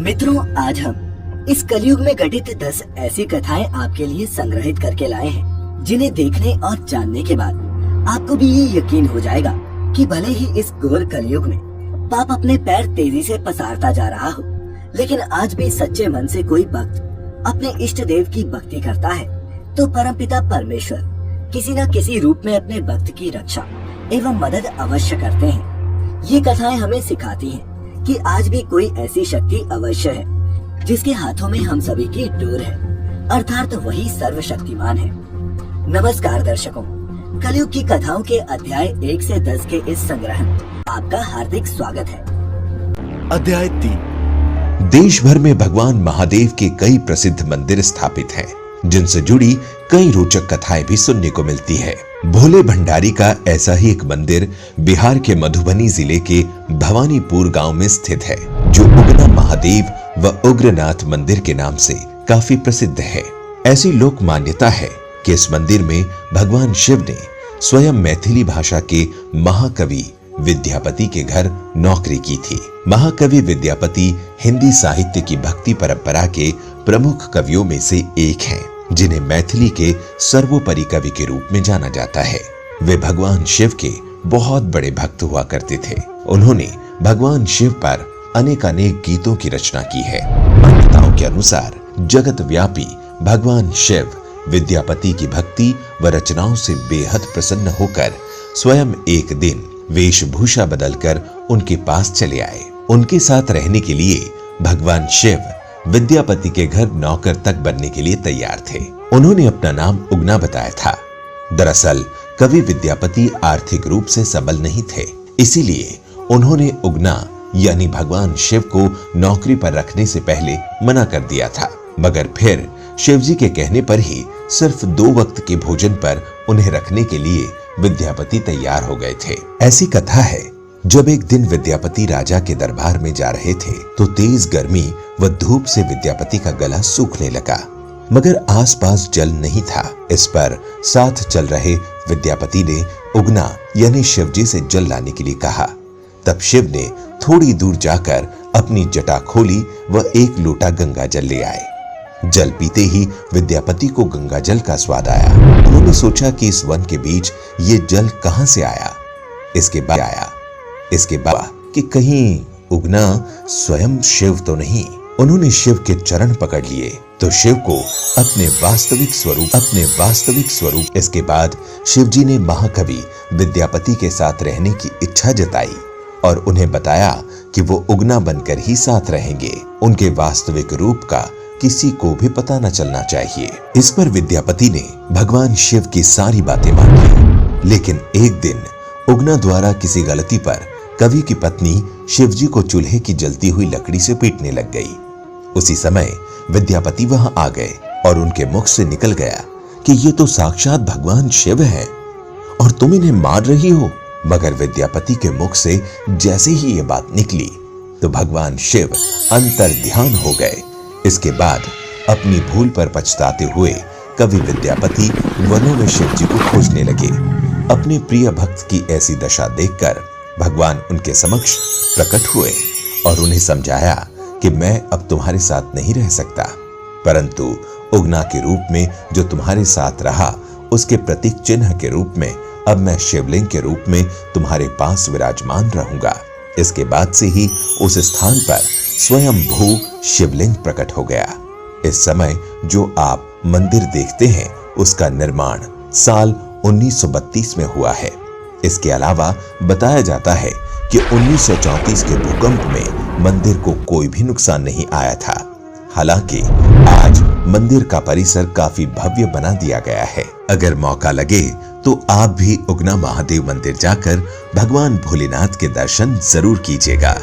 मित्रों, आज हम इस कलयुग में घटित 10 ऐसी कथाएं आपके लिए संग्रहित करके लाए हैं, जिन्हें देखने और जानने के बाद आपको भी ये यकीन हो जाएगा कि भले ही इस घोर कलयुग में पाप अपने पैर तेजी से पसारता जा रहा हो, लेकिन आज भी सच्चे मन से कोई भक्त अपने इष्ट देव की भक्ति करता है तो परमपिता परमेश्वर किसी न किसी रूप में अपने भक्त की रक्षा एवं मदद अवश्य करते हैं। ये कथाएं हमें सिखाती हैं कि आज भी कोई ऐसी शक्ति अवश्य है जिसके हाथों में हम सभी की डोर है, अर्थात वही सर्वशक्तिमान है। नमस्कार दर्शकों, कलयुग की कथाओं के अध्याय 1 से 10 के इस संग्रह में आपका हार्दिक स्वागत है। अध्याय 3। देश भर में भगवान महादेव के कई प्रसिद्ध मंदिर स्थापित हैं, जिनसे जुड़ी कई रोचक कथाएं भी सुनने को मिलती है। भोले भंडारी का ऐसा ही एक मंदिर बिहार के मधुबनी जिले के भवानीपुर गांव में स्थित है, जो उगना महादेव व उग्रनाथ मंदिर के नाम से काफी प्रसिद्ध है। ऐसी लोक मान्यता है कि इस मंदिर में भगवान शिव ने स्वयं मैथिली भाषा के महाकवि विद्यापति के घर नौकरी की थी। महाकवि विद्यापति हिंदी साहित्य की भक्ति परंपरा के प्रमुख कवियों में से एक हैं, जिन्हें मैथिली के सर्वोपरि कवि के रूप में जाना जाता है। वे भगवान शिव के बहुत बड़े भक्त हुआ करते थे। उन्होंने भगवान शिव पर अनेक गीतों की रचना की है। मान्यताओं के अनुसार जगत व्यापी भगवान शिव विद्यापति की भक्ति व रचनाओं से बेहद प्रसन्न होकर स्वयं एक दिन वेशभूषा बदलकर उनके पास चले आए। उनके साथ रहने के लिए भगवान शिव विद्यापति के घर नौकर तक बनने के लिए तैयार थे। उन्होंने अपना नाम उगना बताया था। दरअसल कवि विद्यापति आर्थिक रूप से सबल नहीं थे, इसीलिए उन्होंने उगना यानी भगवान शिव को नौकरी पर रखने से पहले मना कर दिया था, मगर फिर शिवजी के कहने पर ही सिर्फ 2 वक्त के भोजन पर उन्हें रखने के लिए विद्यापति तैयार हो गए थे। ऐसी कथा है, जब एक दिन विद्यापति राजा के दरबार में जा रहे थे तो तेज गर्मी व धूप से विद्यापति का गला सूखने लगा, मगर आसपास जल नहीं था। इस पर साथ चल रहे विद्यापति ने उगना यानी शिवजी से जल लाने के लिए कहा। तब शिव ने थोड़ी दूर जाकर अपनी जटा खोली व 1 लोटा गंगा जल ले आए। जल पीते ही विद्यापति को गंगा जल का स्वाद आया। उन्होंने सोचा कि इस वन के बीच ये जल कहां से आया। इसके बाद कि कहीं उगना स्वयं शिव तो नहीं। उन्होंने शिव के चरण पकड़ लिए तो शिव को अपने वास्तविक स्वरूप इसके बाद शिवजी ने महाकवि विद्यापति के साथ रहने की इच्छा जताई और उन्हें बताया कि वो उगना बनकर ही साथ रहेंगे। उनके वास्तविक रूप का किसी को भी पता न चलना चाहिए। इस पर विद्यापति ने भगवान शिव की सारी बातें मान ली, लेकिन एक दिन उगना द्वारा किसी गलती पर कवि की पत्नी शिवजी को चूल्हे की जलती हुई लकड़ी से पीटने लग गई। उसी समय विद्यापति वहां आ गए और उनके मुख से निकल गया कि ये तो साक्षात भगवान शिव हैं और तुम इन्हें मार रही हो। मगर विद्यापति के मुख से जैसे ही ये बात निकली तो भगवान शिव अंतर्ध्यान हो गए। इसके बाद अपनी भूल पर पछताते हुए कवि विद्यापति वनों में शिवजी को खोजने लगे। अपने प्रिय भक्त की ऐसी दशा देखकर भगवान उनके समक्ष प्रकट हुए और उन्हें समझाया कि मैं अब तुम्हारे साथ नहीं रह सकता, परंतु उगना के रूप में जो तुम्हारे साथ रहा उसके प्रतीक चिन्ह के रूप में अब मैं शिवलिंग के रूप में तुम्हारे पास विराजमान रहूंगा। इसके बाद से ही उस स्थान पर स्वयं भू शिवलिंग प्रकट हो गया। इस समय जो आप मंदिर देखते हैं उसका निर्माण साल 1932 में हुआ है। इसके अलावा बताया जाता है कि 1934 के भूकंप में मंदिर को कोई भी नुकसान नहीं आया था। हालांकि आज मंदिर का परिसर काफी भव्य बना दिया गया है। अगर मौका लगे तो आप भी उगना महादेव मंदिर जाकर भगवान भोलेनाथ के दर्शन जरूर कीजिएगा।